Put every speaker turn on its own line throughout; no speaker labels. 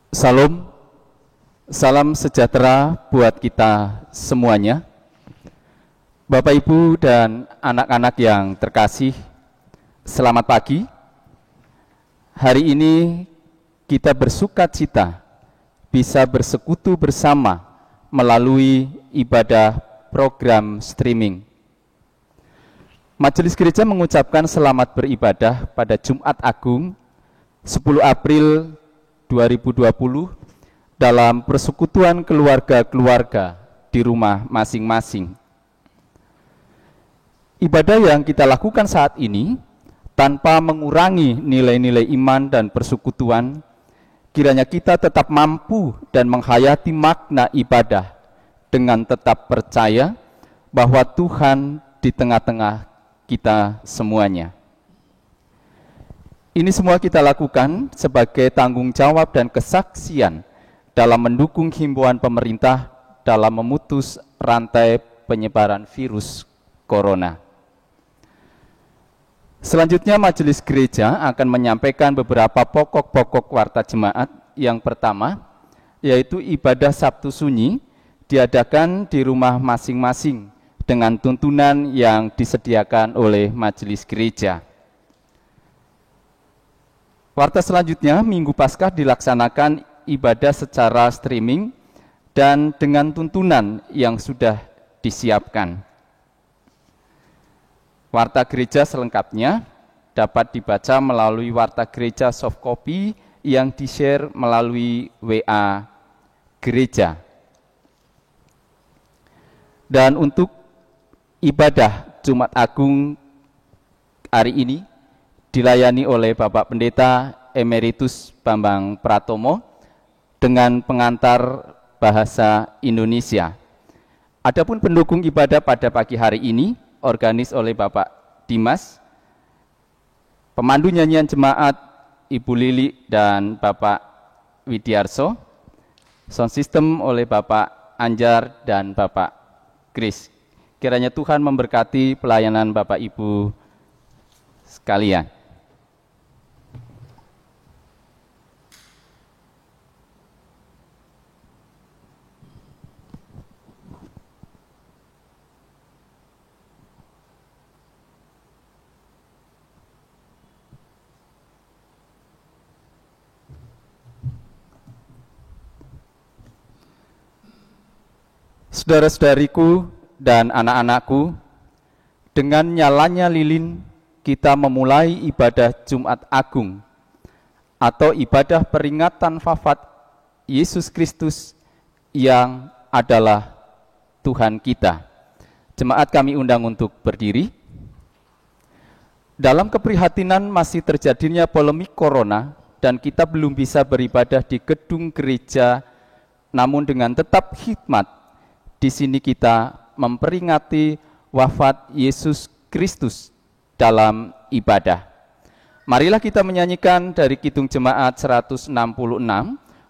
Salam, salam sejahtera buat kita semuanya. Bapak, Ibu, dan anak-anak yang terkasih, selamat pagi. Hari ini kita bersuka cita bisa bersekutu bersama melalui ibadah program streaming. Majelis Gereja mengucapkan selamat beribadah pada Jumat Agung 10 April 2020 dalam persekutuan keluarga-keluarga di rumah masing-masing. Ibadah yang kita lakukan saat ini tanpa mengurangi nilai-nilai iman dan persekutuan, kiranya kita tetap mampu dan menghayati makna ibadah dengan tetap percaya bahwa Tuhan di tengah-tengah kita semuanya. Ini semua kita lakukan sebagai tanggung jawab dan kesaksian dalam mendukung himbauan pemerintah dalam memutus rantai penyebaran virus corona. Selanjutnya Majelis Gereja akan menyampaikan beberapa pokok-pokok warta jemaat. Yang pertama, yaitu ibadah Sabtu Sunyi diadakan di rumah masing-masing dengan tuntunan yang disediakan oleh Majelis Gereja. Warta selanjutnya, Minggu Paskah dilaksanakan ibadah secara streaming dan dengan tuntunan yang sudah disiapkan. Warta gereja selengkapnya dapat dibaca melalui warta gereja soft copy yang di-share melalui WA gereja. Dan untuk ibadah Jumat Agung hari ini dilayani oleh Bapak Pendeta Emeritus Bambang Pratomo dengan pengantar bahasa Indonesia. Adapun pendukung ibadah pada pagi hari ini organis oleh Bapak Dimas, pemandu nyanyian jemaat Ibu Lili dan Bapak Widiarso, sound system oleh Bapak Anjar dan Bapak Kris. Kiranya Tuhan memberkati pelayanan Bapak Ibu sekalian. Saudara-saudariku dan anak-anakku, dengan nyalanya lilin kita memulai ibadah Jumat Agung atau ibadah peringatan wafat Yesus Kristus yang adalah Tuhan kita. Jemaat kami undang untuk berdiri. Dalam keprihatinan masih terjadinya polemik corona dan kita belum bisa beribadah di gedung gereja, namun dengan tetap khidmat, di sini kita memperingati wafat Yesus Kristus dalam ibadah. Marilah kita menyanyikan dari Kidung Jemaat 166,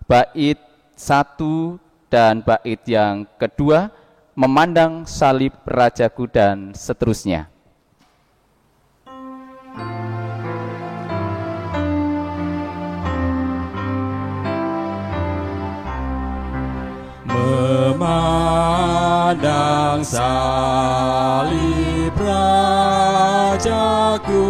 bait 1 dan bait yang kedua, memandang salib Rajaku dan seterusnya.
Memandang salib Rajaku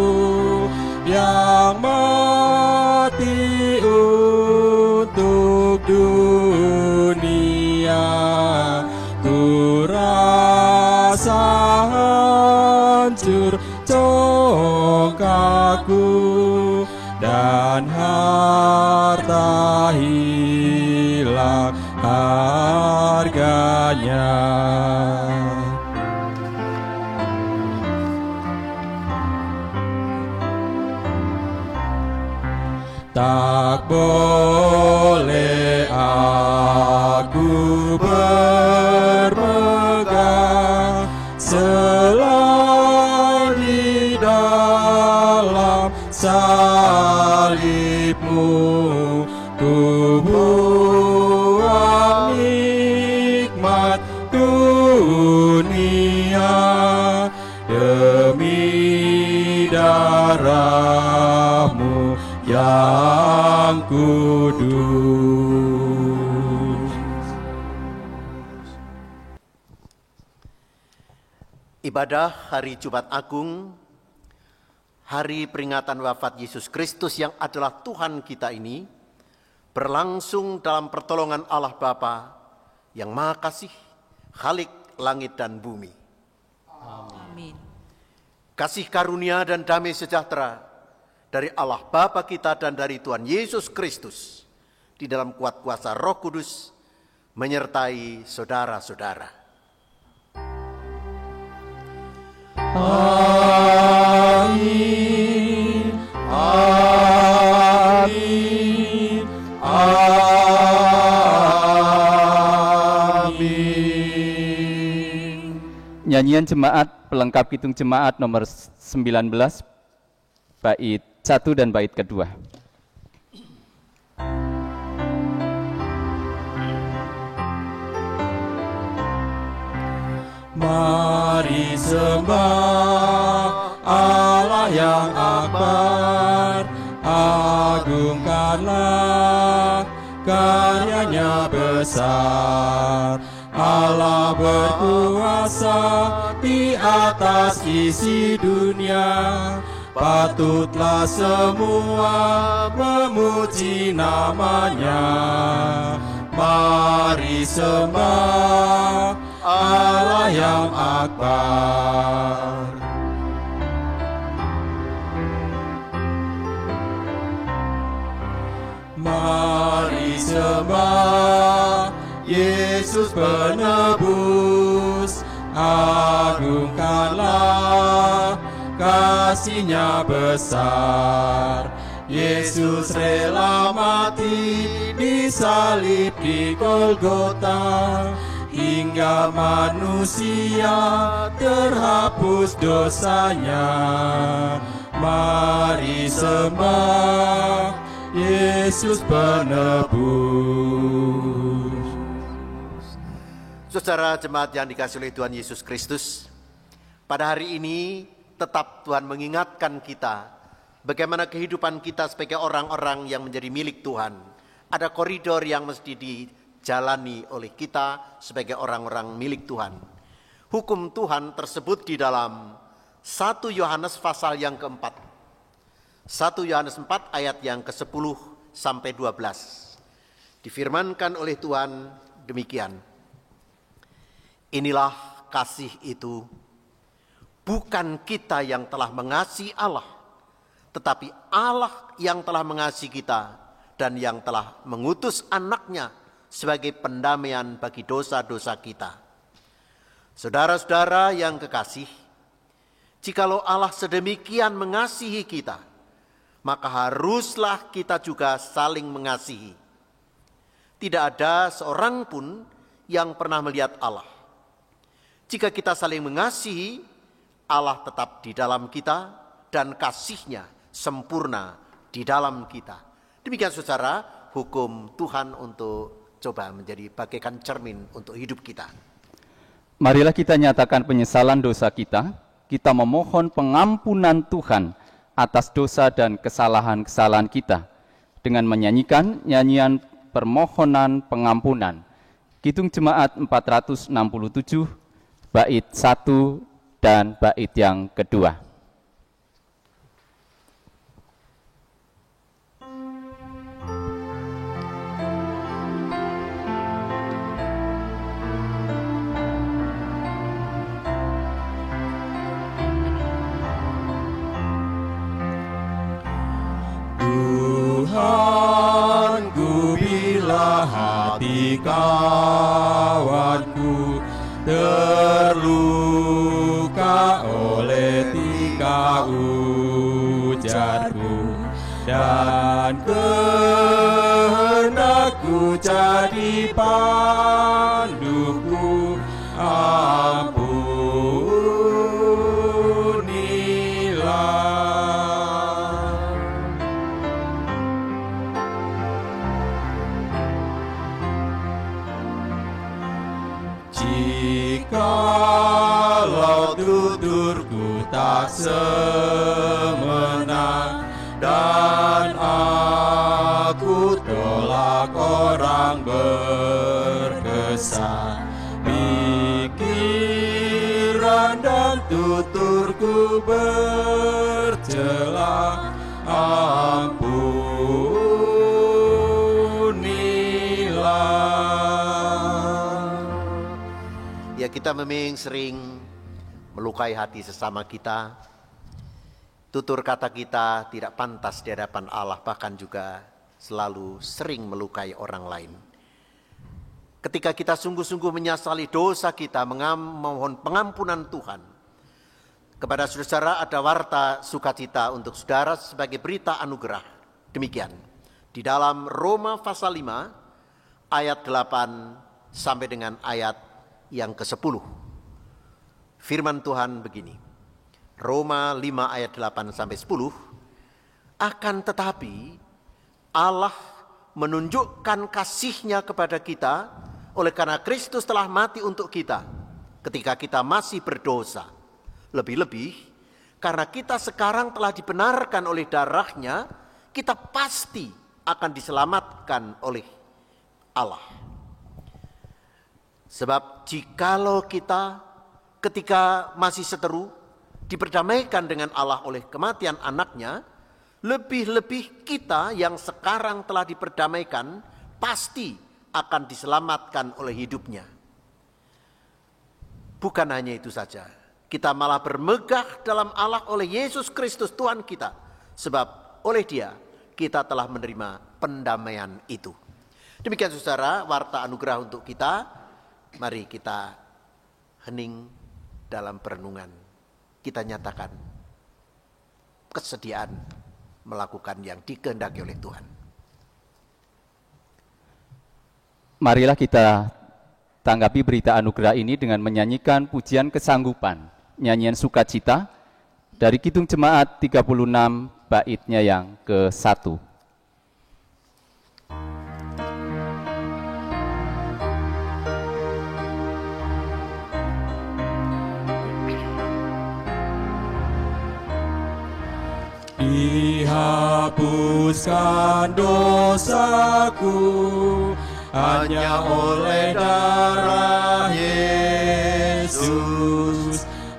yang mati untuk dunia, ku rasa hancur congkakku dan harta hilang harganya. Tak boleh aku berpegang selain di dalam salib-Mu, ku buang nikmat dunia demi darah-Mu yang Kudus.
Ibadah hari Jumat Agung, hari peringatan wafat Yesus Kristus yang adalah Tuhan kita ini, berlangsung dalam pertolongan Allah Bapa yang Maha Kasih, Khalik langit dan bumi.
Amin.
Kasih karunia dan damai sejahtera dari Allah Bapa kita dan dari Tuhan Yesus Kristus di dalam kuat kuasa Roh Kudus menyertai saudara-saudara.
Amin, amin, amin.
Nyanyian jemaat pelengkap Kidung Jemaat nomor 19 bait 1 dan bait kedua.
Mari sembah Allah yang akbar, agungkanlah karyanya besar. Allah berkuasa di atas isi dunia, patutlah semua memuji namanya. Mari sembah Allah yang akbar. Mari sembah Yesus penebus, agungkanlah kasih-Nya besar. Yesus rela mati disalib di Golgota, hingga manusia terhapus dosanya. Mari sembah Yesus penebus.
Saudara jemaat yang dikasihi oleh Tuhan Yesus Kristus, pada hari ini tetap Tuhan mengingatkan kita bagaimana kehidupan kita sebagai orang-orang yang menjadi milik Tuhan. Ada koridor yang mesti dijalani oleh kita sebagai orang-orang milik Tuhan. Hukum Tuhan tersebut di dalam 1 Yohanes pasal yang keempat. 1 Yohanes 4 ayat yang ke-10 sampai 12. Difirmankan oleh Tuhan demikian. Inilah kasih itu, bukan kita yang telah mengasihi Allah, tetapi Allah yang telah mengasihi kita dan yang telah mengutus anaknya sebagai pendamaian bagi dosa-dosa kita. Saudara-saudara yang kekasih, jikalau Allah sedemikian mengasihi kita, maka haruslah kita juga saling mengasihi. Tidak ada seorang pun yang pernah melihat Allah. Jika kita saling mengasihi, Allah tetap di dalam kita dan kasih-Nya sempurna di dalam kita. Demikian saudara, hukum Tuhan untuk coba menjadi bagaikan cermin untuk hidup kita.
Marilah kita nyatakan penyesalan dosa kita memohon pengampunan Tuhan atas dosa dan kesalahan-kesalahan kita dengan menyanyikan nyanyian permohonan pengampunan. Kidung Jemaat 467 bait 1 dan bait yang kedua.
Tuhanku, bila hati kawanku terluka oleh tingkah ujarku, dan kehendakku jadi panduku, ampunilah. Jikalau tuturku tak semenang dan aku terang berkesan, pikiran dan tuturku bercela, ampunilah.
Ya, kita memang sering melukai hati sesama kita. Tutur kata kita tidak pantas di hadapan Allah, bahkan juga selalu sering melukai orang lain. Ketika kita sungguh-sungguh menyesali dosa kita, memohon pengampunan Tuhan, kepada saudara ada warta sukacita untuk saudara sebagai berita anugerah. Demikian, di dalam Roma pasal 5 ayat 8 sampai dengan ayat yang ke-10. Firman Tuhan begini. Roma 5 ayat 8 sampai 10. Akan tetapi Allah menunjukkan kasih-Nya kepada kita oleh karena Kristus telah mati untuk kita ketika kita masih berdosa. Lebih-lebih karena kita sekarang telah dibenarkan oleh darah-Nya, kita pasti akan diselamatkan oleh Allah. Sebab jikalau kita ketika masih seteru diperdamaikan dengan Allah oleh kematian anaknya, lebih-lebih kita yang sekarang telah diperdamaikan pasti akan diselamatkan oleh hidupnya. Bukan hanya itu saja, kita malah bermegah dalam Allah oleh Yesus Kristus Tuhan kita, sebab oleh Dia kita telah menerima pendamaian itu. Demikian saudara, warta anugerah untuk kita. Mari kita hening dalam perenungan. Kita nyatakan kesediaan melakukan yang dikehendaki oleh Tuhan.
Marilah kita tanggapi berita anugerah ini dengan menyanyikan pujian kesanggupan, nyanyian sukacita dari Kidung Jemaat 36 baitnya yang ke-1.
Dihapuskan dosaku hanya oleh darah Yesus.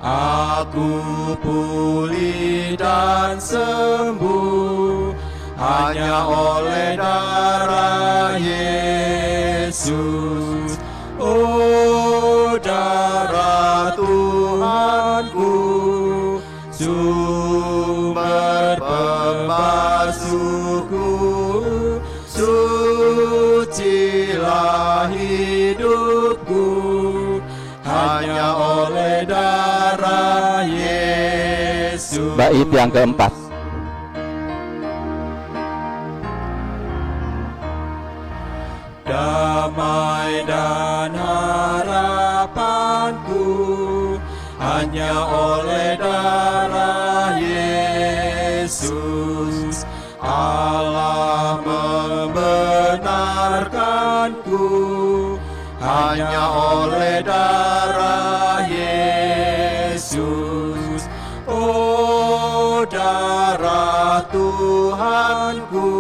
Aku pulih dan sembuh hanya oleh darah Yesus. Oh, darah Tuhanku, sumber pembasuhku, sucilah hidupku hanya oleh darah Yesus.
Bait yang keempat.
Damai dan harapanku hanya oleh darah Yesus. Allah membenarkanku hanya oleh darah Yesus. Oh, darah Tuhanku,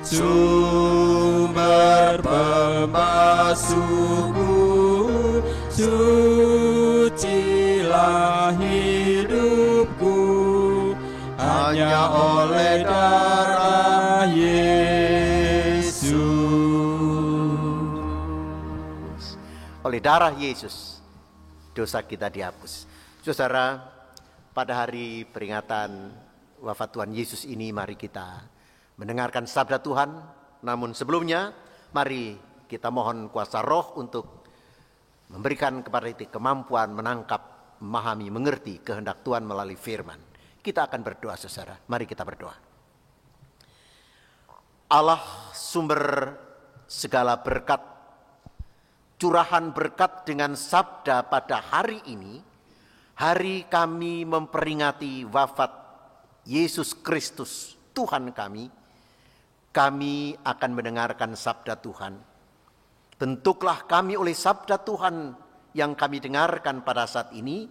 sumber pembasuhku, sucilah hidupku hanya oleh darah Yesus.
Oleh darah Yesus dosa kita dihapus. Saudara, pada hari peringatan wafat Tuhan Yesus ini mari kita mendengarkan sabda Tuhan. Namun sebelumnya mari kita mohon kuasa Roh untuk memberikan kepada kita kemampuan menangkap, memahami, mengerti kehendak Tuhan melalui firman. Kita akan berdoa saudara. Mari kita berdoa. Allah sumber segala berkat, curahan berkat dengan sabda pada hari ini, hari kami memperingati wafat Yesus Kristus Tuhan kami akan mendengarkan sabda Tuhan. Bentuklah kami oleh sabda Tuhan yang kami dengarkan pada saat ini,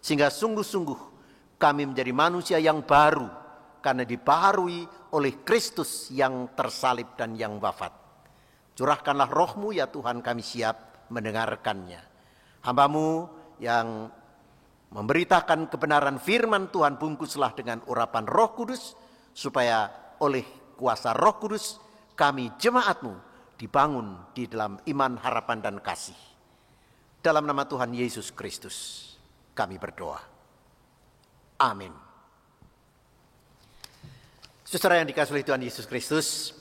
sehingga sungguh-sungguh kami menjadi manusia yang baru karena dibaharui oleh Kristus yang tersalib dan yang wafat. Curahkanlah roh-Mu ya Tuhan, kami siap mendengarkannya. Hamba-Mu yang memberitakan kebenaran firman Tuhan, bungkuslah dengan urapan Roh Kudus, supaya oleh kuasa Roh Kudus kami jemaat-Mu dibangun di dalam iman, harapan, dan kasih. Dalam nama Tuhan Yesus Kristus kami berdoa. Amin. Saudara yang dikasihi oleh Tuhan Yesus Kristus,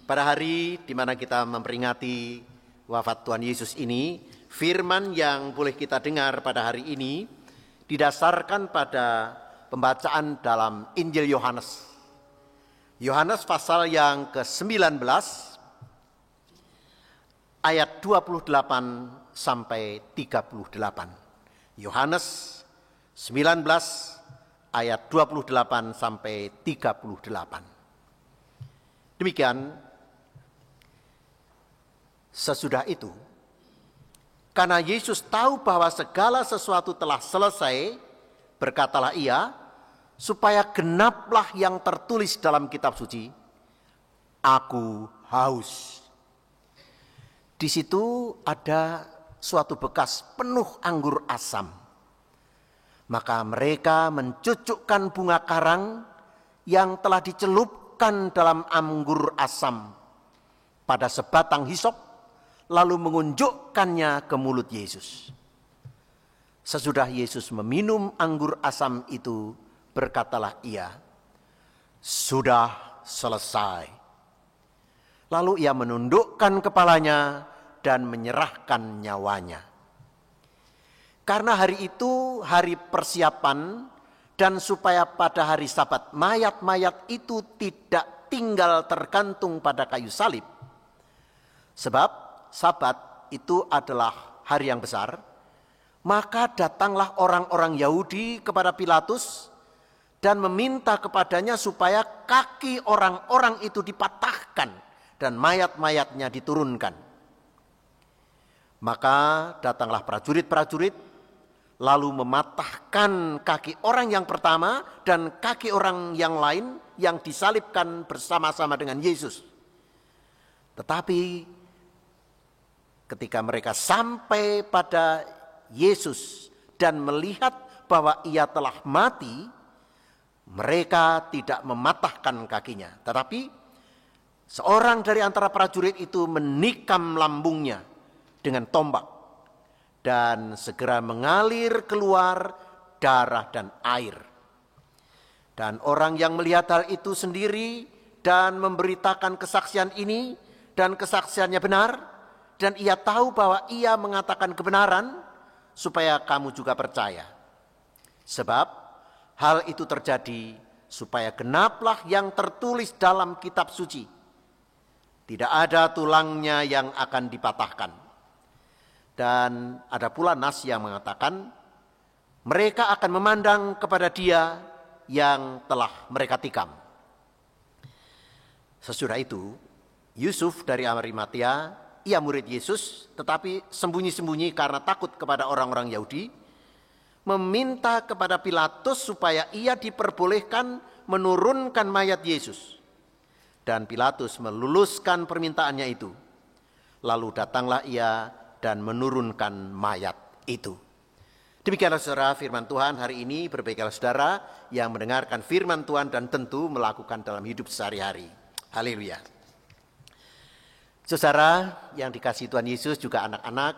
pada hari di mana kita memperingati wafat Tuhan Yesus ini, firman yang boleh kita dengar pada hari ini didasarkan pada pembacaan dalam Injil Yohanes. Yohanes pasal yang ke-19 ayat 28 sampai 38. Yohanes 19 ayat 28 sampai 38. Demikian, sesudah itu, karena Yesus tahu bahwa segala sesuatu telah selesai, berkatalah ia, supaya genaplah yang tertulis dalam kitab suci, aku haus. Di situ ada suatu bekas penuh anggur asam. Maka mereka mencucukkan bunga karang yang telah dicelupkan dalam anggur asam pada sebatang hisop, lalu mengunjukkannya ke mulut Yesus. Sesudah Yesus meminum anggur asam itu, berkatalah ia, sudah selesai. Lalu ia menundukkan kepalanya dan menyerahkan nyawanya. Karena hari itu hari persiapan, dan supaya pada hari Sabat mayat-mayat itu tidak tinggal tergantung pada kayu salib. Sebab Sabat itu adalah hari yang besar, maka datanglah orang-orang Yahudi kepada Pilatus dan meminta kepadanya supaya kaki orang-orang itu dipatahkan dan mayat-mayatnya diturunkan. Maka datanglah prajurit-prajurit lalu mematahkan kaki orang yang pertama dan kaki orang yang lain yang disalibkan bersama-sama dengan Yesus. Tetapi ketika mereka sampai pada Yesus dan melihat bahwa ia telah mati, mereka tidak mematahkan kakinya. Tetapi seorang dari antara prajurit itu menikam lambungnya dengan tombak, dan segera mengalir keluar darah dan air. Dan orang yang melihat hal itu sendiri dan memberitakan kesaksian ini, dan kesaksiannya benar, dan ia tahu bahwa ia mengatakan kebenaran, supaya kamu juga percaya. Sebab hal itu terjadi supaya genaplah yang tertulis dalam kitab suci. Tidak ada tulangnya yang akan dipatahkan. Dan ada pula nas yang mengatakan, mereka akan memandang kepada dia yang telah mereka tikam. Sesudah itu, Yusuf dari Arimatea, ia murid Yesus, tetapi sembunyi-sembunyi karena takut kepada orang-orang Yahudi, meminta kepada Pilatus supaya ia diperbolehkan menurunkan mayat Yesus. Dan Pilatus meluluskan permintaannya itu. Lalu datanglah ia dan menurunkan mayat itu. Demikianlah saudara firman Tuhan hari ini. Berbahagialah saudara yang mendengarkan firman Tuhan dan tentu melakukan dalam hidup sehari-hari. Haleluya. Saudara yang dikasihi Tuhan Yesus, juga anak-anak,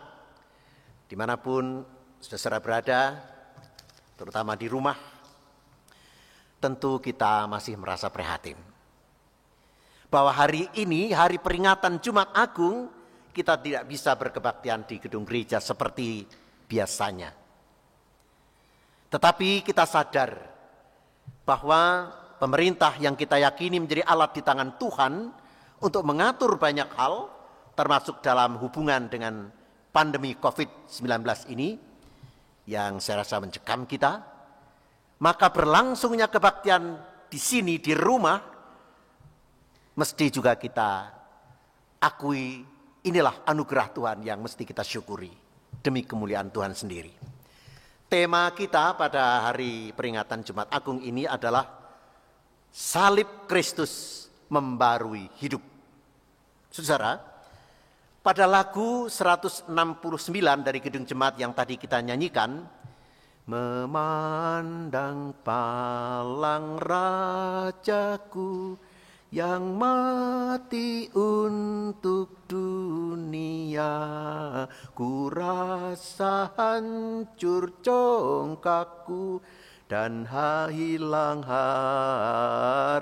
dimanapun saudara berada, terutama di rumah, tentu kita masih merasa prihatin. Bahwa hari ini, hari peringatan Jumat Agung, kita tidak bisa berkebaktian di gedung gereja seperti biasanya. Tetapi kita sadar bahwa pemerintah yang kita yakini menjadi alat di tangan Tuhan untuk mengatur banyak hal, termasuk dalam hubungan dengan pandemi COVID-19 ini, yang saya rasa mencekam kita, maka berlangsungnya kebaktian di sini, di rumah, mesti juga kita akui. Inilah anugerah Tuhan yang mesti kita syukuri demi kemuliaan Tuhan sendiri. Tema kita pada hari peringatan Jumat Agung ini adalah salib Kristus membarui hidup. Saudara, Pada lagu 169 dari Kidung Jemaat yang tadi kita nyanyikan, memandang palang rajaku yang mati untuk dunia, ku rasa hancur congkakku dan hilang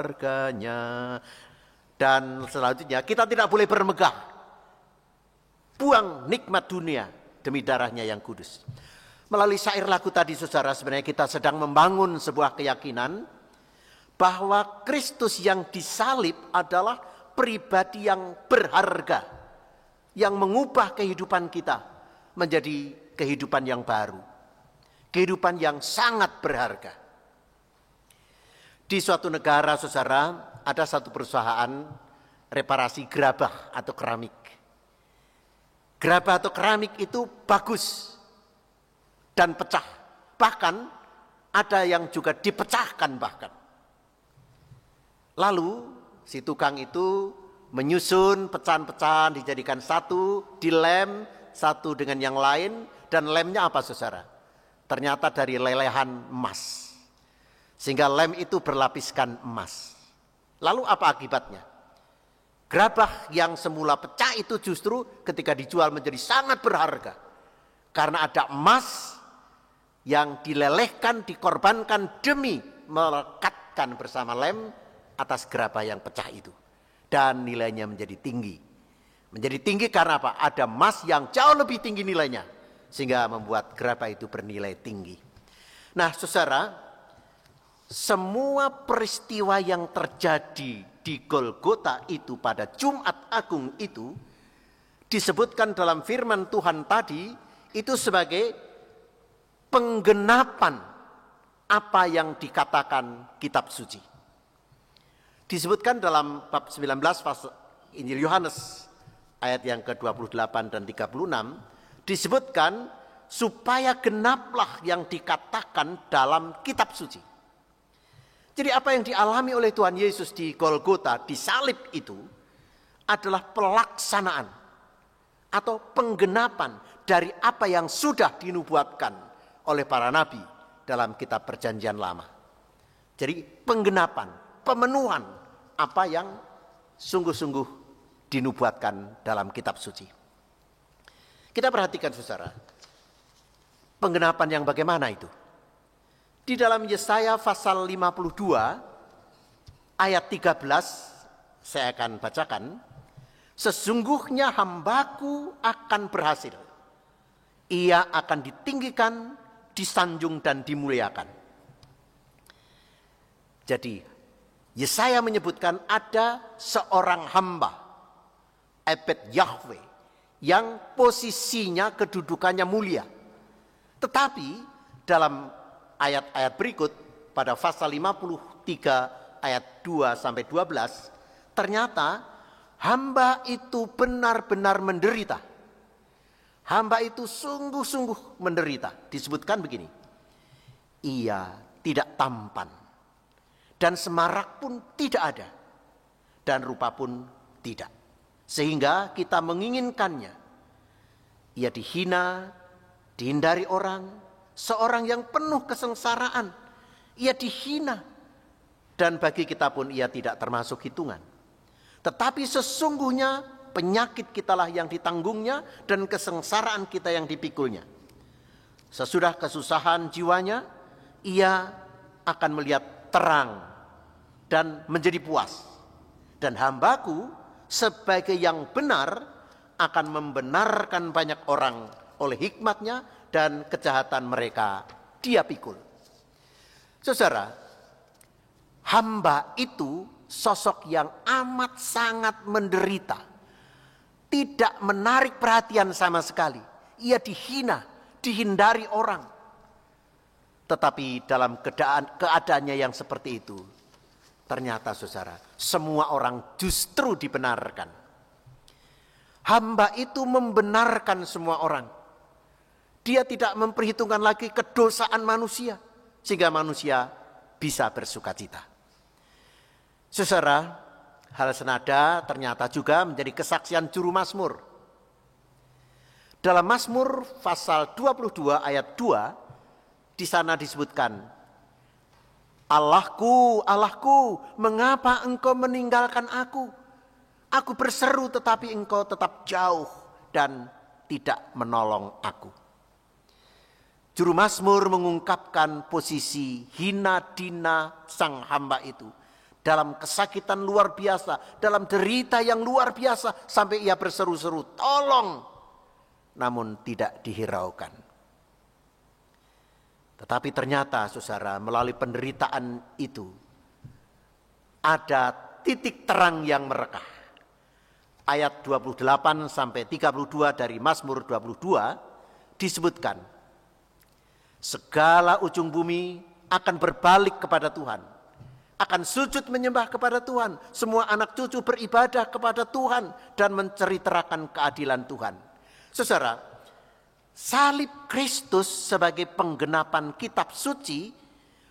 harganya. Dan selanjutnya, kita tidak boleh bermegah, buang nikmat dunia demi darahnya yang kudus. Melalui syair lagu tadi, saudara, sebenarnya kita sedang membangun sebuah keyakinan bahwa Kristus yang disalib adalah pribadi yang berharga, yang mengubah kehidupan kita menjadi kehidupan yang baru, kehidupan yang sangat berharga. Di suatu negara, saudara, ada satu perusahaan reparasi gerabah atau keramik. Gerabah atau keramik itu bagus dan pecah. Bahkan ada yang juga dipecahkan bahkan. Lalu si tukang itu menyusun pecahan-pecahan, dijadikan satu, dilem satu dengan yang lain. Dan lemnya apa, saudara? Ternyata dari lelehan emas. Sehingga lem itu berlapiskan emas. Lalu apa akibatnya? Gerabah yang semula pecah itu justru ketika dijual menjadi sangat berharga. Karena ada emas yang dilelehkan, dikorbankan demi melekatkan bersama lem atas gerabah yang pecah itu. Dan nilainya menjadi tinggi. Menjadi tinggi karena apa? Ada emas yang jauh lebih tinggi nilainya. Sehingga membuat gerabah itu bernilai tinggi. Nah, saudara, semua peristiwa yang terjadi di Golgota itu pada Jumat Agung itu disebutkan dalam firman Tuhan tadi itu sebagai penggenapan apa yang dikatakan kitab suci. Disebutkan dalam bab 19 pasal Injil Yohanes ayat yang ke-28 dan 36 disebutkan supaya genaplah yang dikatakan dalam kitab suci. Jadi apa yang dialami oleh Tuhan Yesus di Golgota, di salib itu adalah pelaksanaan atau penggenapan dari apa yang sudah dinubuatkan oleh para nabi dalam kitab Perjanjian Lama. Jadi penggenapan, pemenuhan apa yang sungguh-sungguh dinubuatkan dalam kitab suci. Kita perhatikan, saudara, penggenapan yang bagaimana itu? Di dalam Yesaya pasal 52 ayat 13 saya akan bacakan. Sesungguhnya hambaku akan berhasil. Ia akan ditinggikan, disanjung dan dimuliakan. Jadi Yesaya menyebutkan ada seorang hamba, Ebed Yahweh, yang posisinya kedudukannya mulia. Tetapi dalam ayat-ayat berikut pada pasal 53 ayat 2 sampai 12 ternyata hamba itu benar-benar menderita. Hamba itu sungguh-sungguh menderita. Disebutkan begini. Ia tidak tampan dan semarak pun tidak ada dan rupa pun tidak. Sehingga kita menginginkannya. Ia dihina, dihindari orang, seorang yang penuh kesengsaraan. Ia dihina. Dan bagi kita pun ia tidak termasuk hitungan. Tetapi sesungguhnya penyakit kitalah yang ditanggungnya dan kesengsaraan kita yang dipikulnya. Sesudah kesusahan jiwanya, ia akan melihat terang dan menjadi puas. Dan hambaku sebagai yang benar akan membenarkan banyak orang oleh hikmatnya dan kejahatan mereka dia pikul. Saudara, hamba itu sosok yang amat sangat menderita. Tidak menarik perhatian sama sekali. Ia dihina, dihindari orang. Tetapi dalam keadaannya yang seperti itu, ternyata saudara, semua orang justru dibenarkan. Hamba itu membenarkan semua orang. Dia tidak memperhitungkan lagi kedosaan manusia. Sehingga manusia bisa bersukacita. Saudara, hal senada ternyata juga menjadi kesaksian juru mazmur. Dalam Mazmur pasal 22 ayat 2, di sana disebutkan, Allahku, Allahku, mengapa engkau meninggalkan aku? Aku berseru tetapi engkau tetap jauh dan tidak menolong aku. Juru Mazmur mengungkapkan posisi hina dina sang hamba itu. Dalam kesakitan luar biasa, dalam derita yang luar biasa, sampai ia berseru-seru, tolong. Namun tidak dihiraukan. Tetapi ternyata saudara, melalui penderitaan itu ada titik terang yang merekah. Ayat 28 sampai 32 dari Mazmur 22 disebutkan, segala ujung bumi akan berbalik kepada Tuhan, akan sujud menyembah kepada Tuhan. Semua anak cucu beribadah kepada Tuhan dan menceritakan keadilan Tuhan. Saudara, salib Kristus sebagai penggenapan kitab suci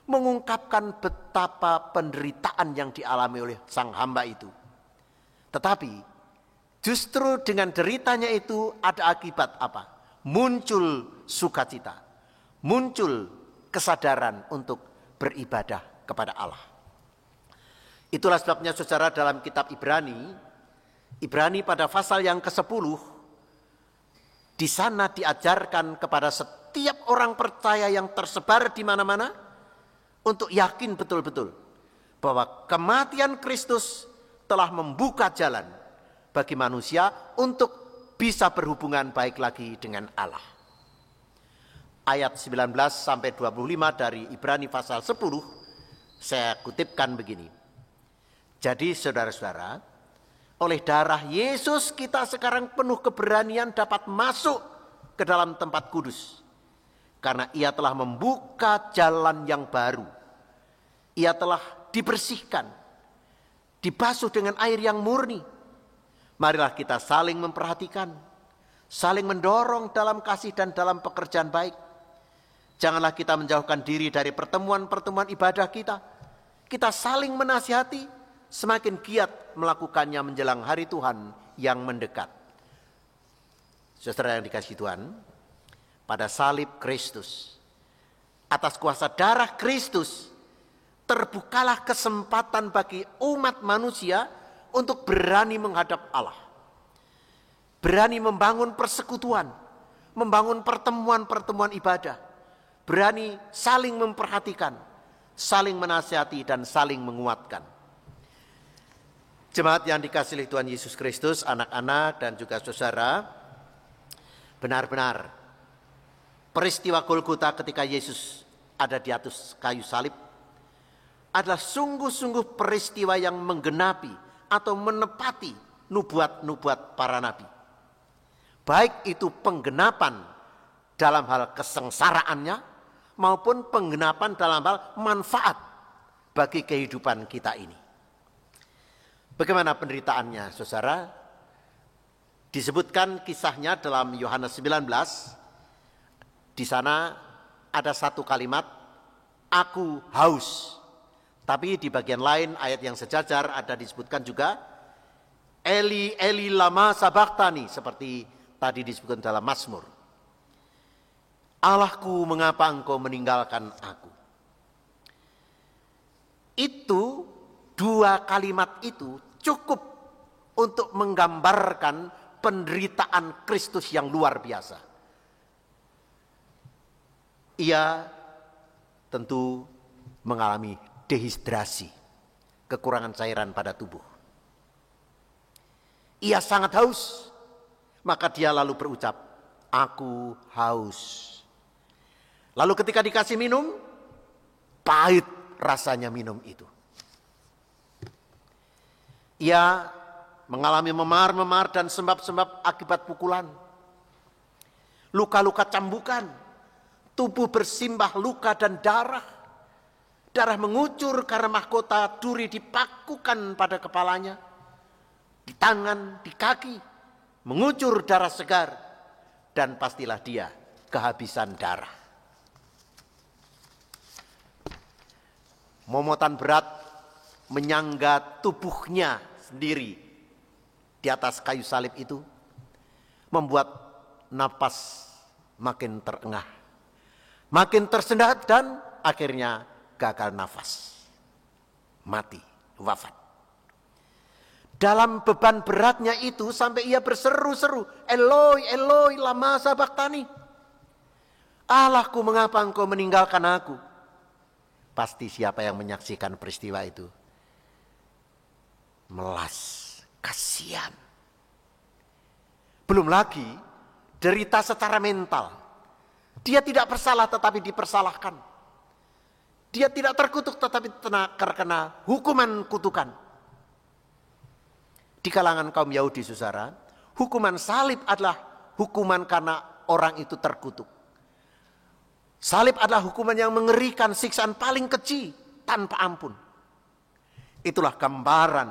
mengungkapkan betapa penderitaan yang dialami oleh sang hamba itu. Tetapi justru dengan deritanya itu ada akibat apa? Muncul sukacita, muncul kesadaran untuk beribadah kepada Allah. Itulah sebabnya saudara, dalam kitab Ibrani pada pasal yang ke-10, di sana diajarkan kepada setiap orang percaya yang tersebar di mana-mana untuk yakin betul-betul bahwa kematian Kristus telah membuka jalan bagi manusia untuk bisa berhubungan baik lagi dengan Allah. Ayat 19 sampai 25 dari Ibrani pasal 10 saya kutipkan begini. Jadi saudara-saudara, oleh darah Yesus kita sekarang penuh keberanian dapat masuk ke dalam tempat kudus. Karena ia telah membuka jalan yang baru. Ia telah dibersihkan, dibasuh dengan air yang murni. Marilah kita saling memperhatikan, saling mendorong dalam kasih dan dalam pekerjaan baik. Janganlah kita menjauhkan diri dari pertemuan-pertemuan ibadah kita. Kita saling menasihati, semakin giat melakukannya menjelang hari Tuhan yang mendekat. Saudara yang dikasihi Tuhan, pada salib Kristus, atas kuasa darah Kristus, terbukalah kesempatan bagi umat manusia untuk berani menghadap Allah. Berani membangun persekutuan, membangun pertemuan-pertemuan ibadah. Berani saling memperhatikan, saling menasihati dan saling menguatkan. Jemaat yang dikasihi Tuhan Yesus Kristus, anak-anak dan juga saudara, benar-benar peristiwa Golgota ketika Yesus ada di atas kayu salib adalah sungguh-sungguh peristiwa yang menggenapi atau menepati nubuat-nubuat para nabi. Baik itu penggenapan dalam hal kesengsaraannya maupun penggenapan dalam hal manfaat bagi kehidupan kita ini. Bagaimana penderitaannya, saudara? Disebutkan kisahnya dalam Yohanes 19. Di sana ada satu kalimat, aku haus. Tapi di bagian lain ayat yang sejajar ada disebutkan juga, Eli, Eli lama sabachthani, seperti tadi disebutkan dalam Mazmur. Allahku, mengapa engkau meninggalkan aku? Itu dua kalimat itu cukup untuk menggambarkan penderitaan Kristus yang luar biasa. Ia tentu mengalami dehidrasi, kekurangan cairan pada tubuh. Ia sangat haus, maka dia lalu berucap, aku haus. Lalu ketika dikasih minum, pahit rasanya minum itu. Ia mengalami memar-memar dan sembab-sembab akibat pukulan. Luka-luka cambukan. Tubuh bersimbah luka dan darah. Darah mengucur karena mahkota duri dipakukan pada kepalanya. Di tangan, di kaki. Mengucur darah segar. Dan pastilah dia kehabisan darah. Momotan berat menyangga tubuhnya sendiri di atas kayu salib itu, membuat napas makin terengah, makin tersendat dan akhirnya gagal nafas, mati, wafat. Dalam beban beratnya itu sampai ia berseru-seru, Eloi, Eloi, lama sabachthani. Allahku, mengapa engkau meninggalkan aku? Pasti siapa yang menyaksikan peristiwa itu melas, kasihan. Belum lagi derita secara mental. Dia tidak bersalah tetapi dipersalahkan. Dia tidak terkutuk tetapi terkena hukuman kutukan. Di kalangan kaum Yahudi, saudara, hukuman salib adalah hukuman karena orang itu terkutuk. Salib adalah hukuman yang mengerikan, siksaan paling keji tanpa ampun. Itulah gambaran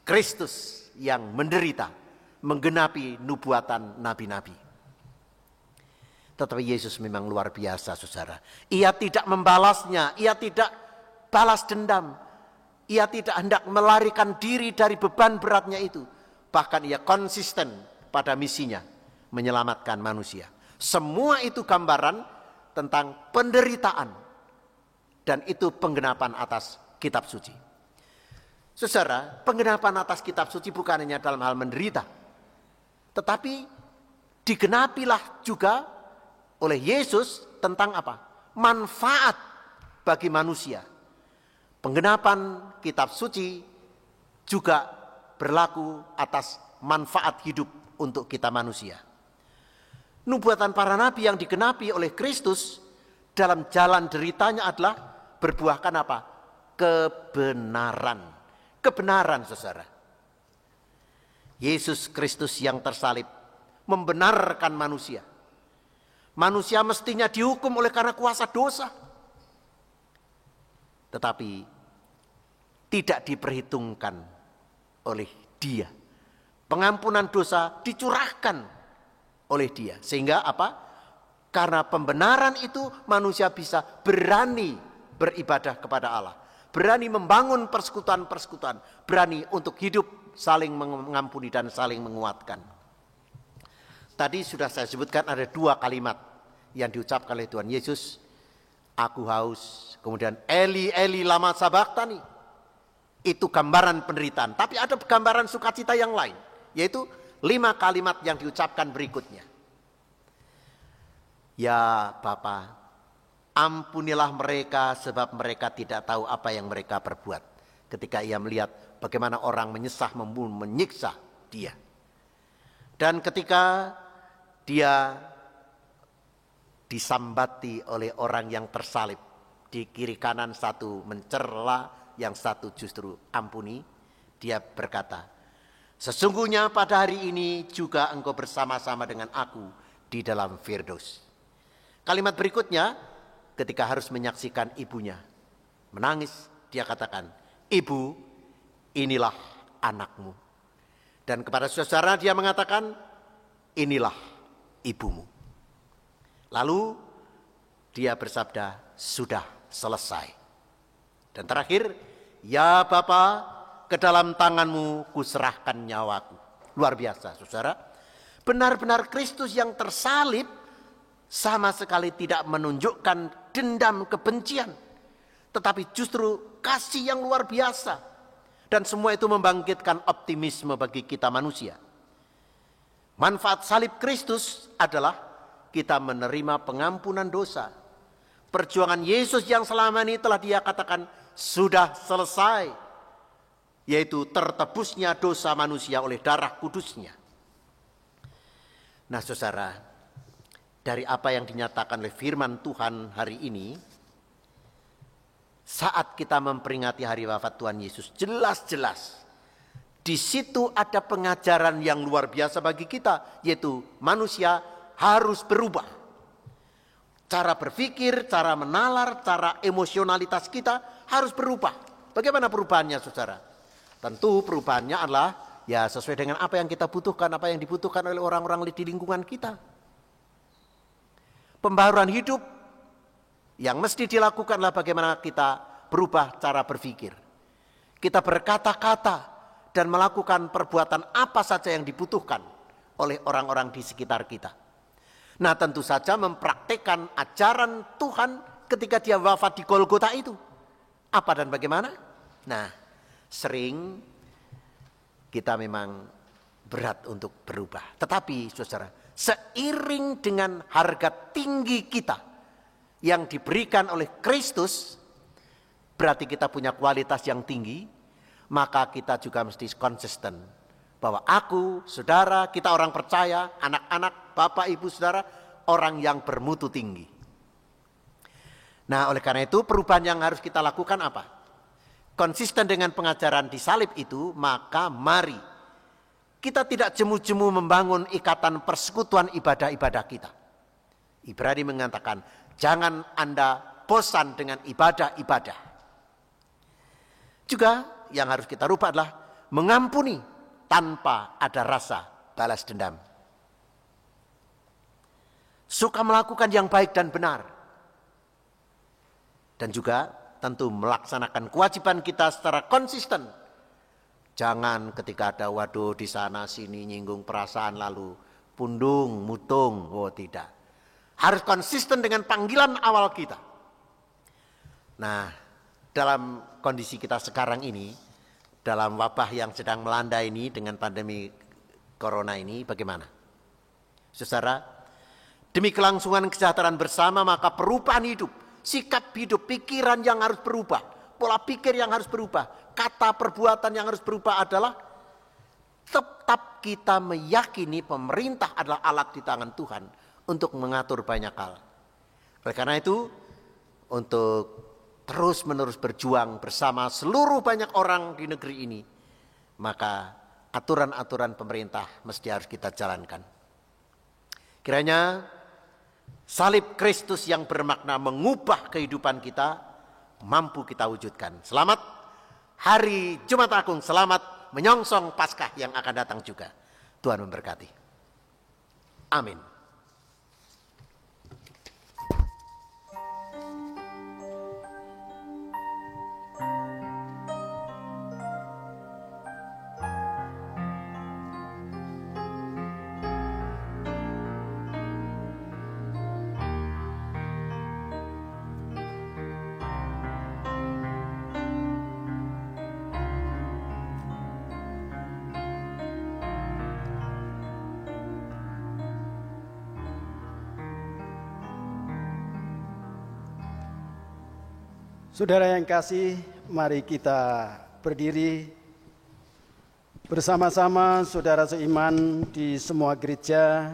Kristus yang menderita, menggenapi nubuatan nabi-nabi. Tetapi Yesus memang luar biasa, saudara. Ia tidak membalasnya, ia tidak balas dendam. Ia tidak hendak melarikan diri dari beban beratnya itu. Bahkan ia konsisten pada misinya, menyelamatkan manusia. Semua itu gambaran tentang penderitaan. Dan itu penggenapan atas kitab suci. Saudara, penggenapan atas kitab suci bukan hanya dalam hal menderita. Tetapi digenapilah juga oleh Yesus tentang apa? Manfaat bagi manusia. Penggenapan kitab suci juga berlaku atas manfaat hidup untuk kita manusia. Nubuatan para nabi yang digenapi oleh Kristus dalam jalan deritanya adalah berbuahkan apa? Kebenaran. Kebenaran, saudara. Yesus Kristus yang tersalib membenarkan manusia. Manusia mestinya dihukum oleh karena kuasa dosa. Tetapi tidak diperhitungkan oleh dia. Pengampunan dosa dicurahkan oleh dia. Sehingga apa? Karena pembenaran itu manusia bisa berani beribadah kepada Allah. Berani membangun persekutuan-persekutuan. Berani untuk hidup saling mengampuni dan saling menguatkan. Tadi sudah saya sebutkan ada 2 kalimat yang diucapkan oleh Tuhan Yesus. Aku haus, kemudian Eli, Eli, lama sabachthani. Itu gambaran penderitaan. Tapi ada gambaran sukacita yang lain. Yaitu 5 kalimat yang diucapkan berikutnya. Ya Bapa, ampunilah mereka sebab mereka tidak tahu apa yang mereka perbuat. Ketika ia melihat bagaimana orang menyesah, membunuh, menyiksa dia. Dan ketika dia disambati oleh orang yang tersalib. Di kiri kanan satu mencela, yang satu justru ampuni. Dia berkata, sesungguhnya pada hari ini juga engkau bersama-sama dengan aku di dalam Firdaus. Kalimat berikutnya, ketika harus menyaksikan ibunya menangis, dia katakan, Ibu, inilah anakmu. Dan kepada saudara dia mengatakan, inilah ibumu. Lalu dia bersabda, sudah selesai. Dan terakhir, ya Bapa, ke dalam tanganmu kuserahkan nyawaku. Luar biasa, saudara. Benar-benar Kristus yang tersalib sama sekali tidak menunjukkan dendam kebencian. Tetapi justru kasih yang luar biasa. Dan semua itu membangkitkan optimisme bagi kita manusia. Manfaat salib Kristus adalah kita menerima pengampunan dosa. Perjuangan Yesus yang selama ini telah dia katakan sudah selesai. Yaitu tertebusnya dosa manusia oleh darah kudusnya. Nah saudara, dari apa yang dinyatakan oleh firman Tuhan hari ini, saat kita memperingati hari wafat Tuhan Yesus, jelas-jelas di situ ada pengajaran yang luar biasa bagi kita, yaitu manusia harus berubah. Cara berpikir, cara menalar, cara emosionalitas kita harus berubah. Bagaimana perubahannya, saudara? Tentu perubahannya adalah ya sesuai dengan apa yang kita butuhkan, apa yang dibutuhkan oleh orang-orang di lingkungan kita. Pembaharuan hidup yang mesti dilakukan adalah bagaimana kita berubah cara berpikir. Kita berkata-kata dan melakukan perbuatan apa saja yang dibutuhkan oleh orang-orang di sekitar kita. Nah, tentu saja mempraktekkan ajaran Tuhan ketika dia wafat di Golgota itu. Apa dan bagaimana? Nah, sering kita memang berat untuk berubah. Tetapi saudara, seiring dengan harga tinggi kita yang diberikan oleh Kristus, berarti kita punya kualitas yang tinggi, maka kita juga mesti konsisten. Bahwa aku, saudara, kita orang percaya, anak-anak, bapak, ibu, saudara, orang yang bermutu tinggi. Nah, oleh karena itu perubahan yang harus kita lakukan apa? Konsisten dengan pengajaran di salib itu, maka mari kita tidak jemu-jemu membangun ikatan persekutuan ibadah-ibadah kita. Ibrani mengatakan, jangan Anda bosan dengan ibadah-ibadah. Juga yang harus kita rubah adalah mengampuni tanpa ada rasa balas dendam. Suka melakukan yang baik dan benar. Dan juga tentu melaksanakan kewajiban kita secara konsisten. Jangan ketika ada waduh di sana sini nyinggung perasaan lalu pundung, mutung. Oh tidak. Harus konsisten dengan panggilan awal kita. Nah, dalam kondisi kita sekarang ini, dalam wabah yang sedang melanda ini dengan pandemi corona ini bagaimana? Saudara, demi kelangsungan kesejahteraan bersama maka perubahan hidup, sikap hidup, pikiran yang harus berubah, pola pikir yang harus berubah, kata perbuatan yang harus berubah adalah tetap kita meyakini pemerintah adalah alat di tangan Tuhan untuk mengatur banyak hal. Oleh karena itu, untuk terus-menerus berjuang bersama seluruh banyak orang di negeri ini, maka aturan-aturan pemerintah mesti harus kita jalankan. Kiranya salib Kristus yang bermakna mengubah kehidupan kita mampu kita wujudkan. Selamat Hari Jumat Agung, selamat menyongsong Paskah yang akan datang juga. Tuhan memberkati. Amin.
Saudara yang kasih, mari kita berdiri bersama-sama saudara seiman di semua gereja.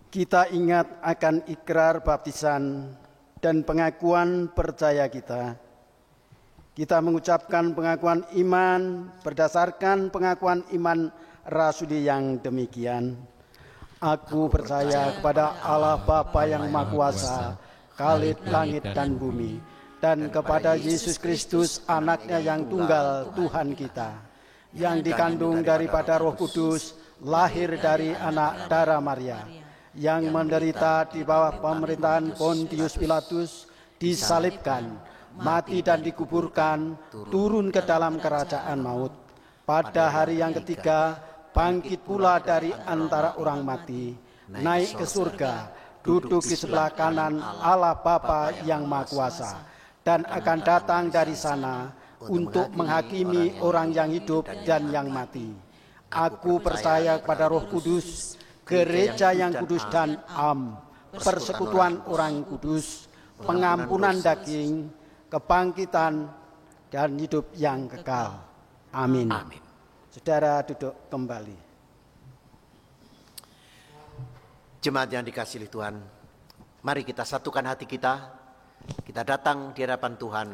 Kita ingat akan ikrar baptisan dan pengakuan percaya kita. Kita mengucapkan pengakuan iman berdasarkan pengakuan iman rasuli yang demikian. Aku percaya kepada Allah Bapa yang Maha Kuasa, Khalid langit dan bumi, dan kepada Yesus Kristus anaknya yang tunggal Tuhan kita, yang dikandung daripada Roh Kudus, lahir dari anak darah Maria, yang menderita di bawah pemerintahan Pontius Pilatus, disalibkan, mati dan dikuburkan, turun ke dalam kerajaan maut. Pada hari yang ketiga, bangkit pula dari antara orang mati, naik ke surga, duduk di sebelah kanan Allah Bapa yang Maha Kuasa, dan akan datang dari sana untuk menghakimi orang yang hidup dan yang mati. Aku percaya kepada Roh Kudus, gereja yang kudus dan am, persekutuan orang kudus, pengampunan daging, kebangkitan, dan hidup yang kekal. Amin.
Amin.
Saudara duduk kembali.
Jemaat yang dikasihi Tuhan, mari kita satukan hati kita. Kita datang di hadapan Tuhan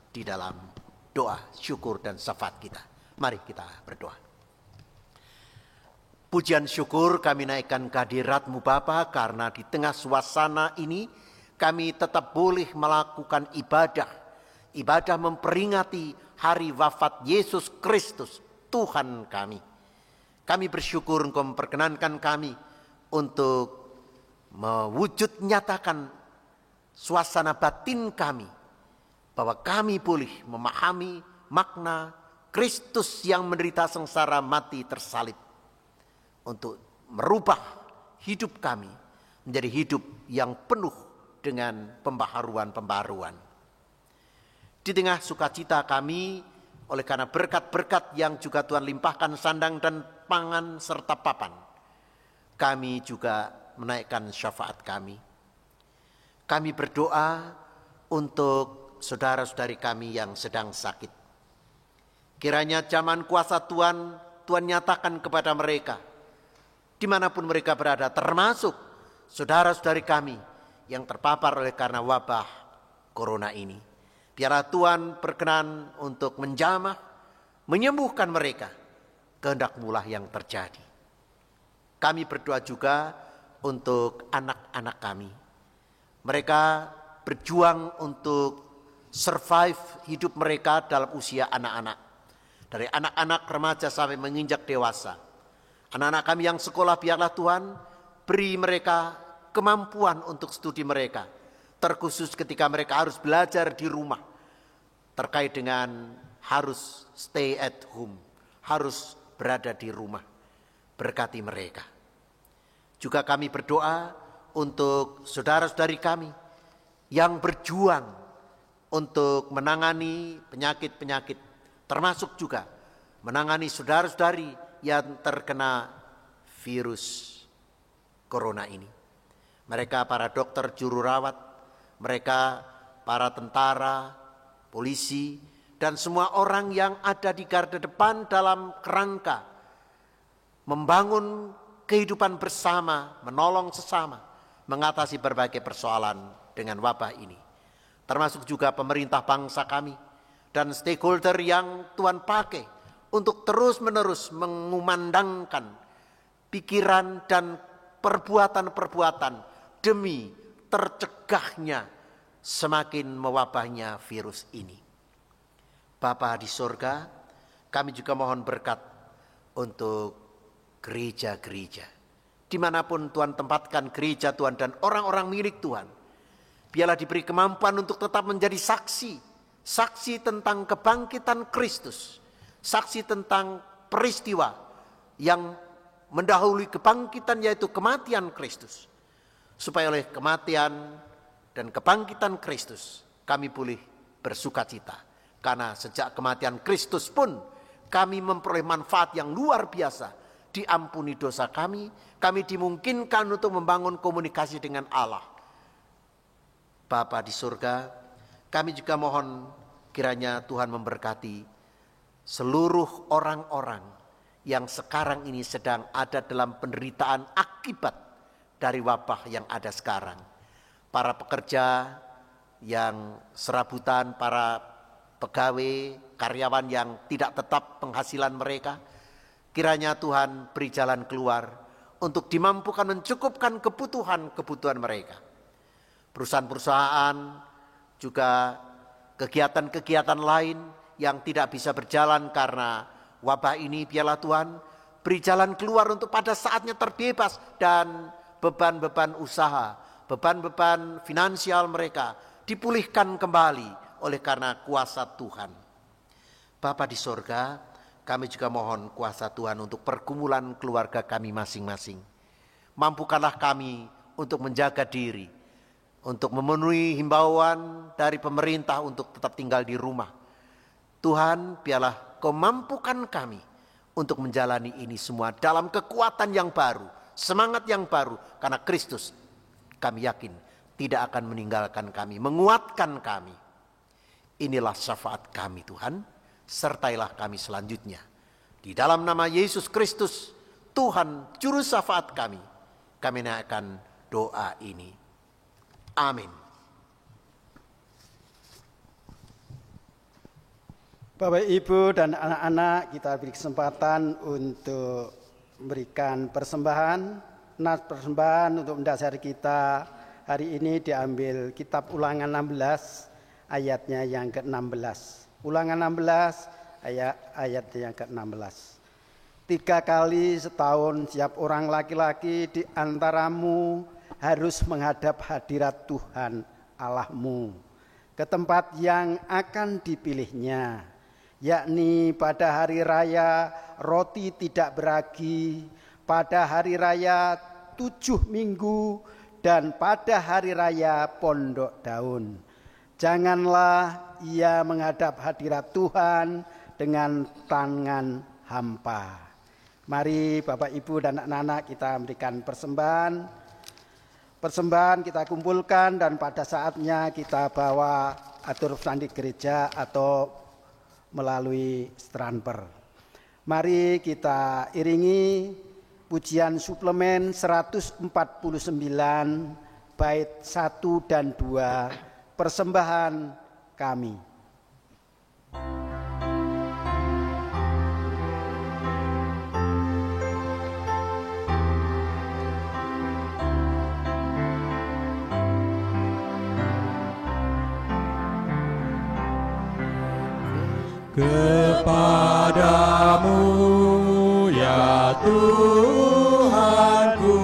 di dalam doa, syukur dan syafaat kita. Mari kita berdoa. Pujian syukur kami naikkan kehadirat-Mu Bapa, karena di tengah suasana ini kami tetap boleh melakukan ibadah. Ibadah memperingati hari wafat Yesus Kristus, Tuhan kami. Kami bersyukur Engkau memperkenankan kami untuk mewujud nyatakan suasana batin kami, bahwa kami boleh memahami makna Kristus yang menderita sengsara mati tersalib. untuk merubah hidup kami menjadi hidup yang penuh dengan pembaharuan-pembaharuan. Di tengah sukacita kami, oleh karena berkat-berkat yang juga Tuhan limpahkan sandang dan pangan serta papan, kami juga menaikkan syafaat kami. Kami berdoa untuk saudara-saudari kami yang sedang sakit. Kiranya zaman kuasa Tuhan nyatakan kepada mereka, dimanapun mereka berada, termasuk saudara-saudari kami yang terpapar oleh karena wabah corona ini. Biarlah Tuhan berkenan untuk menjamah, menyembuhkan mereka. Kehendak-Mu lah yang terjadi. Kami berdoa juga untuk anak-anak kami. Mereka berjuang untuk survive hidup mereka dalam usia anak-anak. Dari anak-anak remaja sampai menginjak dewasa. Anak-anak kami yang sekolah, biarlah Tuhan beri mereka kemampuan untuk studi mereka. Terkhusus ketika mereka harus belajar di rumah. Terkait dengan harus stay at home. Harus berada di rumah. Berkati mereka. Juga kami berdoa untuk saudara-saudari kami yang berjuang untuk menangani penyakit-penyakit. Termasuk juga menangani saudara-saudari yang terkena virus corona ini. Mereka para dokter juru rawat, mereka para tentara, polisi, dan semua orang yang ada di garda depan dalam kerangka membangun kehidupan bersama, menolong sesama, mengatasi berbagai persoalan dengan wabah ini. Termasuk juga pemerintah bangsa kami dan stakeholder yang Tuhan pakai untuk terus-menerus mengumandangkan pikiran dan perbuatan-perbuatan demi tercegahnya semakin mewabahnya virus ini. Bapa di sorga, kami juga mohon berkat untuk gereja-gereja. Dimanapun Tuhan tempatkan gereja Tuhan dan orang-orang milik Tuhan, biarlah diberi kemampuan untuk tetap menjadi saksi tentang kebangkitan Kristus, saksi tentang peristiwa yang mendahului kebangkitan, yaitu kematian Kristus. Supaya oleh kematian dan kebangkitan Kristus kami boleh bersukacita. Karena sejak kematian Kristus pun kami memperoleh manfaat yang luar biasa. Diampuni dosa kami dimungkinkan untuk membangun komunikasi dengan Allah. Bapa di surga, kami juga mohon kiranya Tuhan memberkati seluruh orang-orang yang sekarang ini sedang ada dalam penderitaan akibat dari wabah yang ada sekarang. Para pekerja yang serabutan, para pegawai, karyawan yang tidak tetap penghasilan mereka, kiranya Tuhan beri jalan keluar untuk dimampukan mencukupkan kebutuhan mereka. Perusahaan-perusahaan juga kegiatan-kegiatan lain yang tidak bisa berjalan karena wabah ini, biarlah Tuhan beri jalan keluar untuk pada saatnya terbebas dan beban-beban usaha, beban-beban finansial mereka dipulihkan kembali oleh karena kuasa Tuhan. Bapa di sorga, kami juga mohon kuasa Tuhan untuk pergumulan keluarga kami masing-masing. Mampukanlah kami untuk menjaga diri, untuk memenuhi himbauan dari pemerintah untuk tetap tinggal di rumah. Tuhan, biarlah Kau mampukan kami untuk menjalani ini semua dalam kekuatan yang baru, semangat yang baru. Karena Kristus, kami yakin, tidak akan meninggalkan kami, menguatkan kami. Inilah syafaat kami Tuhan, sertailah kami selanjutnya. Di dalam nama Yesus Kristus, Tuhan Juru Syafaat kami naikkan doa ini. Amin.
Bapak, Ibu, dan anak-anak, kita beri kesempatan untuk memberikan persembahan. Nas persembahan untuk mendasari kita hari ini diambil kitab Ulangan 16 ayatnya yang ke-16. Ulangan 16 ayat yang ke-16. 3 kali setahun setiap orang laki-laki di antaramu harus menghadap hadirat Tuhan Allahmu ke tempat yang akan dipilihnya, yakni pada hari raya roti tidak beragi, pada hari raya 7 minggu dan pada hari raya Pondok Daun. Janganlah ia menghadap hadirat Tuhan dengan tangan hampa. Mari Bapak Ibu dan anak-anak kita memberikan persembahan. Persembahan kita kumpulkan dan pada saatnya kita bawa atur sandi gereja atau melalui stranper. Mari kita iringi pujian suplemen 149 bait 1 dan 2 persembahan kami.
Kepadamu ya Tuhanku,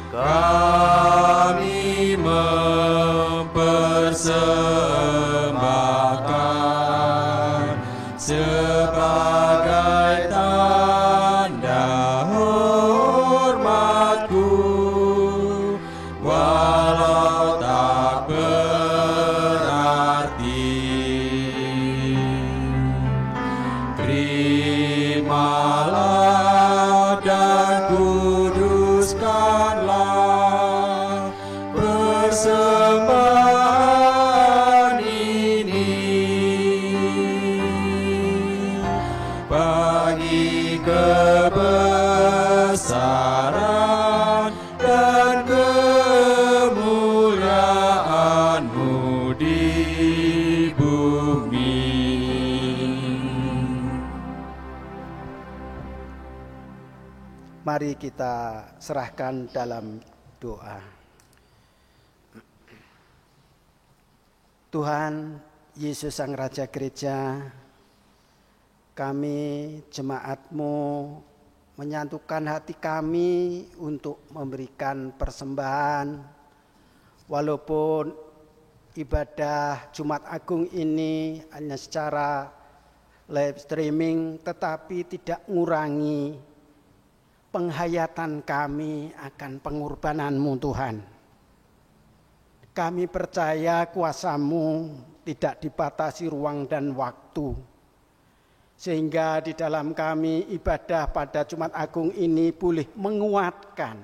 kami mempersembahkan sebagai tanda hormatku, walau tak berarti. Terimalah dan kuduskanlah persembahan ini bagi kebesaran dan kemuliaan-Mu di bumi.
Mari kita serahkan dalam doa. Tuhan Yesus Sang Raja Gereja, kami jemaat-Mu menyatukan hati kami untuk memberikan persembahan. Walaupun ibadah Jumat Agung ini hanya secara live streaming, tetapi tidak mengurangi penghayatan kami akan pengorbanan-Mu Tuhan. Kami percaya kuasa-Mu tidak dibatasi ruang dan waktu. Sehingga di dalam kami ibadah pada Jumat Agung ini boleh menguatkan,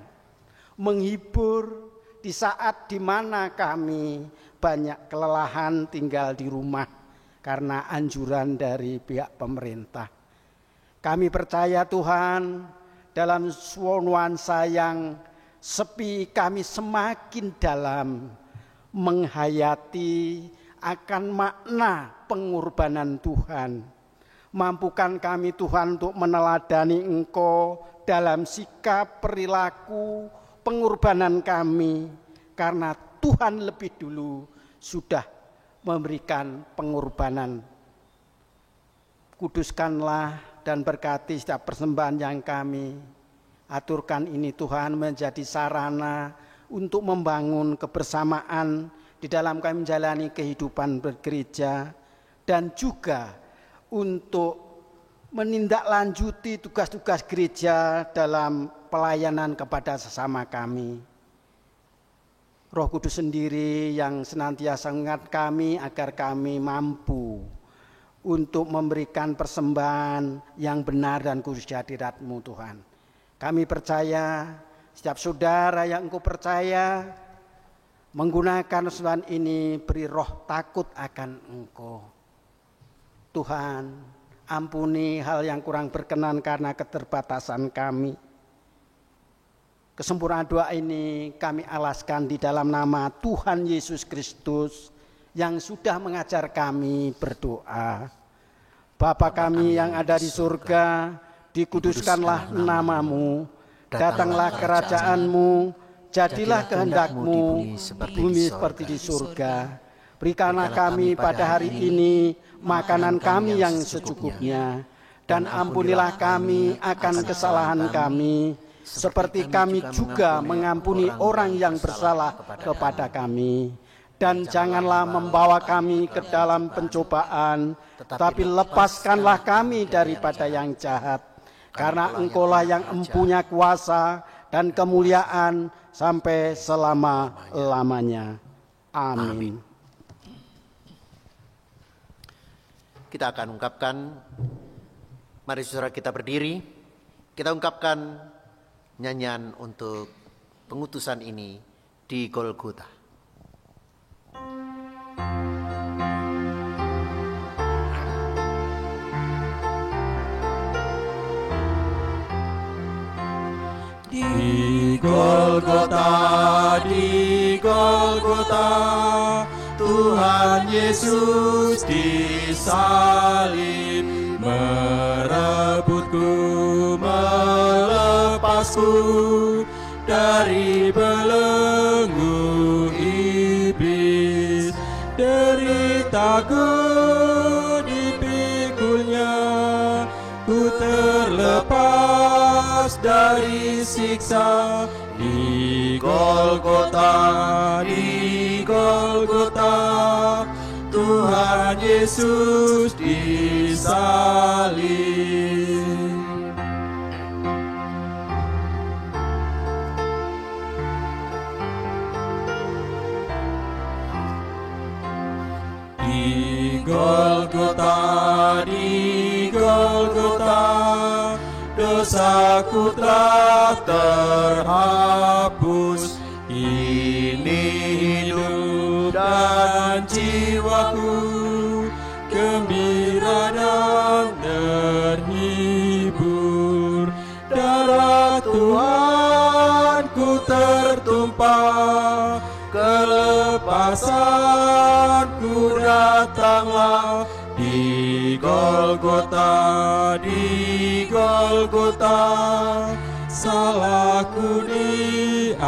menghibur di saat di mana kami banyak kelelahan tinggal di rumah karena anjuran dari pihak pemerintah. Kami percaya Tuhan, dalam nuansa yang sepi kami semakin dalam menghayati akan makna pengorbanan Tuhan. Mampukan kami Tuhan untuk meneladani Engkau dalam sikap, perilaku, pengorbanan kami. Karena Tuhan lebih dulu sudah memberikan pengorbanan. Kuduskanlah dan berkati setiap persembahan yang kami aturkan ini Tuhan menjadi sarana untuk membangun kebersamaan di dalam kami menjalani kehidupan bergereja dan juga untuk menindaklanjuti tugas-tugas gereja dalam pelayanan kepada sesama kami. Roh Kudus sendiri yang senantiasa mengingat kami agar kami mampu untuk memberikan persembahan yang benar dan kudus di hadirat-Mu Tuhan. Kami percaya setiap saudara yang Engkau percaya menggunakan persembahan ini beri roh takut akan Engkau. Tuhan, ampuni hal yang kurang berkenan karena keterbatasan kami. Kesempurnaan doa ini kami alaskan di dalam nama Tuhan Yesus Kristus yang sudah mengajar kami berdoa. Bapa kami yang ada di surga, dikuduskanlah nama-Mu, datanglah kerajaan-Mu, jadilah kehendak-Mu di bumi seperti di surga. Berikanlah kami pada hari ini makanan kami yang secukupnya, dan ampunilah kami akan kesalahan kami, seperti kami juga mengampuni orang yang bersalah kepada kami. Dan janganlah membawa kami ke dalam pencobaan, tetapi lepaskanlah kami daripada yang jahat. karena Engkaulah yang empunya kuasa dan kemuliaan sampai selama-lamanya. Amin.
Kita akan ungkapkan, mari saudara kita berdiri, kita ungkapkan nyanyian untuk pengutusan ini di Golgota.
Di Golgota, Tuhan Yesus disalib, merebutku, melepasku dari belenggu iblis. Deritaku dipikulnya, ku terlepas dari siksa. Di Golgota, Tuhan Yesus disalib. Di Golgota, dosaku telah terhapus. Ini hidup dan jiwaku gembira dan terhibur. Darah Tuhanku tertumpah, kelepasanku datanglah. Di Golgota, salahku diampunkan.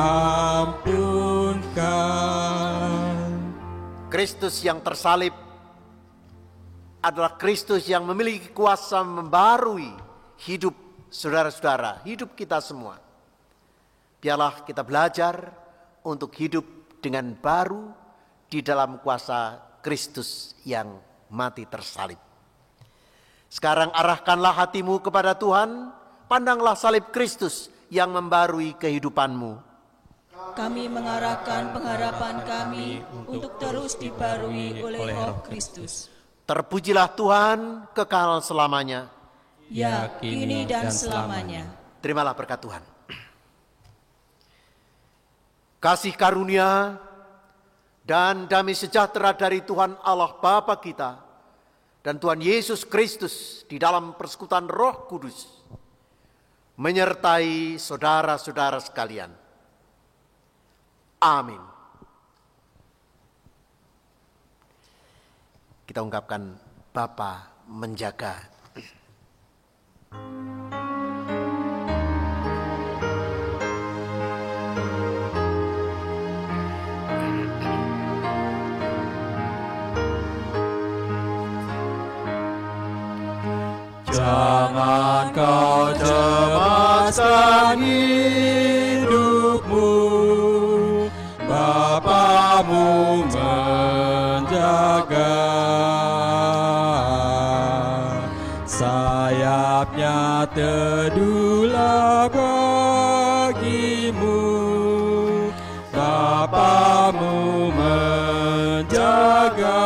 Kristus yang tersalib adalah Kristus yang memiliki kuasa membarui hidup saudara-saudara, hidup kita semua. Biarlah kita belajar untuk hidup dengan baru di dalam kuasa Kristus yang mati tersalib. Sekarang arahkanlah hatimu kepada Tuhan, pandanglah salib Kristus yang membarui kehidupanmu.
Kami mengarahkan pengharapan kami untuk terus dibarui oleh Roh Kristus.
Terpujilah Tuhan kekal selamanya.
Ya, kini dan selamanya.
Terimalah berkat Tuhan. Kasih karunia dan damai sejahtera dari Tuhan Allah Bapa kita dan Tuhan Yesus Kristus di dalam persekutuan Roh Kudus menyertai saudara-saudara sekalian. Amin. Kita ungkapkan Bapa menjaga.
Jangan kau cemaskan hidupmu, Bapamu menjaga. Sayapnya teduhlah bagimu, Bapamu menjaga.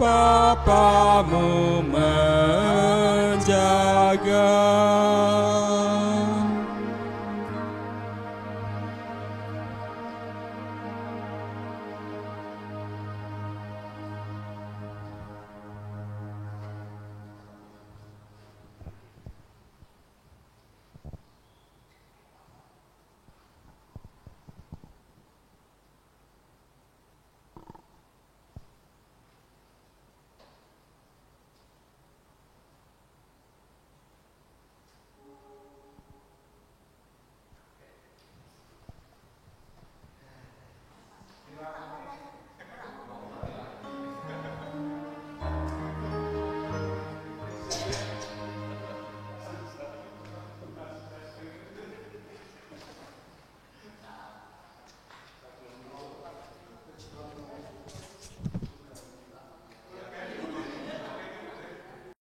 Bapamu menjaga.